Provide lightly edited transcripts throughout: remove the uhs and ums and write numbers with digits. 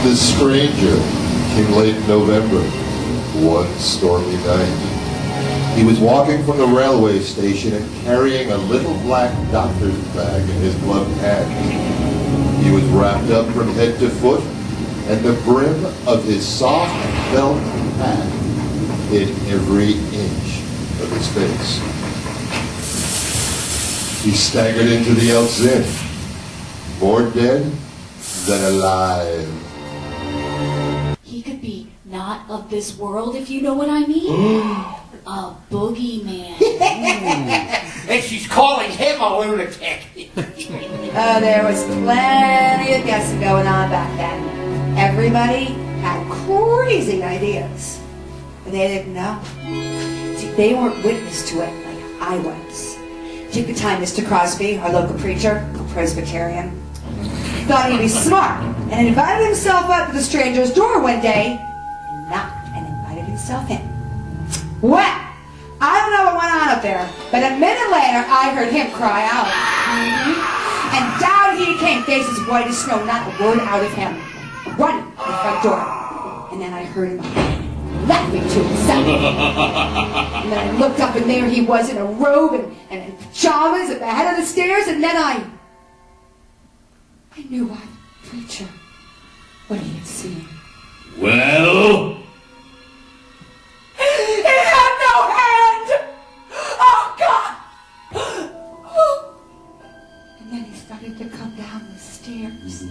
The stranger came late November, one stormy night. He was walking from the railway station and carrying a little black doctor's bag in his gloved hand. He was wrapped up from head to foot, and the brim of his soft felt hat hid every inch of his face. He staggered into the Elks Inn, more dead than alive. He could be not of this world, if you know what I mean. A boogeyman. And she's calling him a lunatic. There was plenty of guessing going on back then. Everybody had crazy ideas. And they didn't know. See, they weren't witness to it like I was. Take the time, Mr. Crosby, our local preacher, a Presbyterian, thought he'd be smart and invited himself up to the stranger's door one day and knocked and invited himself in. Well, I don't know what went on up there, but a minute later I heard him cry out. And down he came, faces white as snow, not a word out of him, running to the front door. And then I heard him laughing to himself. And then I looked up and there he was in a robe and in pajamas at the head of the stairs, and then I knew why the preacher, what he had seen. Well? He had no hand! Oh, God! And then he started to come down the stairs,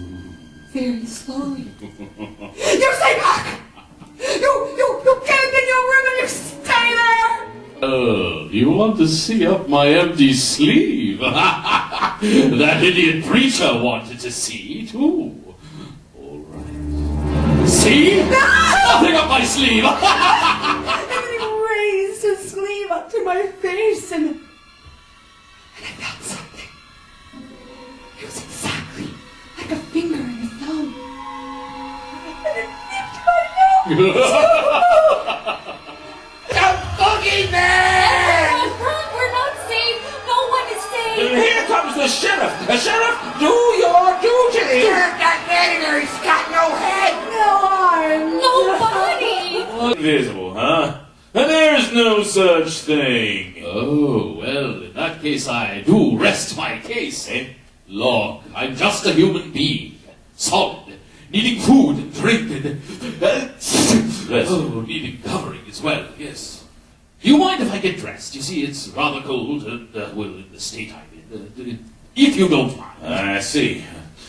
very slowly. You stay back! You get in your room and you stay there! Oh, you want to see up my empty sleeve? That idiot preacher wanted to see, too. All right. See? Nothing up my sleeve! And then he raised his sleeve up to my face and I felt something. It was exactly like a finger and a thumb. And it nipped my nose. The boogeyman! We're not safe. No one is safe. Here comes the sheriff. The sheriff, do your duty. Sheriff got there. He's got no head. No arms. Nobody. Invisible, huh? And there's no such thing. Oh, well, in that case I do rest my case, eh? Look, I'm just a human being. Solid. Needing food and drink and... needing covering as well, yes. Do you mind if I get dressed? You see, it's rather cold and, well, in the state I'm in. If you don't mind. I see.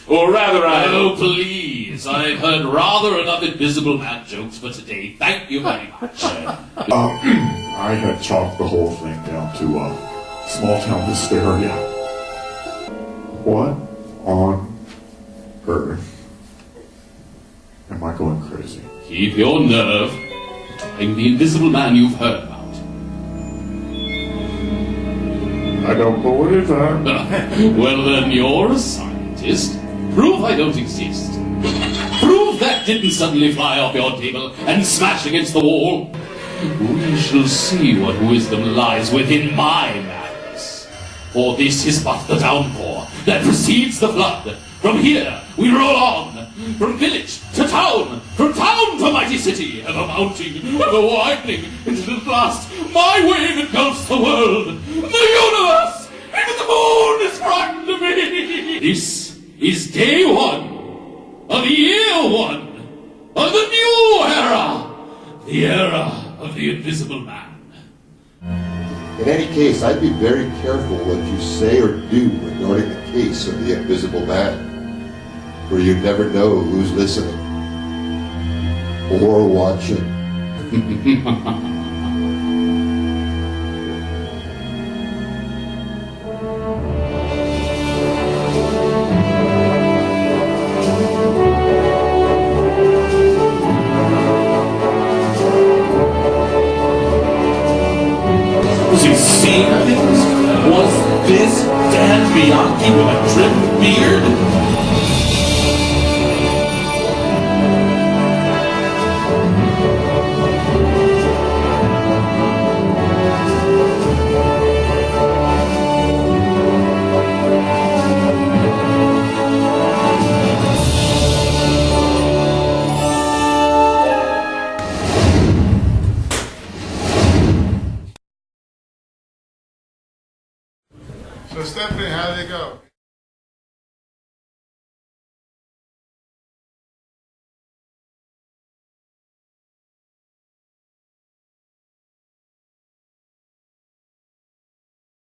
Or rather Oh, please. I've heard rather enough Invisible Man jokes for today. Thank you very much. I had chalked the whole thing down to small town hysteria. What on earth? Am I going crazy? Keep your nerve. I'm the Invisible Man you've heard about. I don't believe that. Well, then you're a scientist. Prove I don't exist. Prove that didn't suddenly fly off your table and smash against the wall. We shall see what wisdom lies within my madness. For this is but the downpour that precedes the flood. From here we roll on, from village to town, from town to mighty city, ever mounting, ever widening, until at last my wave engulfs the world, the universe, even the moon is frightened of me. This is day one of year one of the new era, the era of the Invisible Man. In any case, I'd be very careful what you say or do regarding the case of the Invisible Man, for you never know who's listening or watching. Was he seeing things? Was this Dan Bianchi with a trimmed beard? Stephanie, how did it go?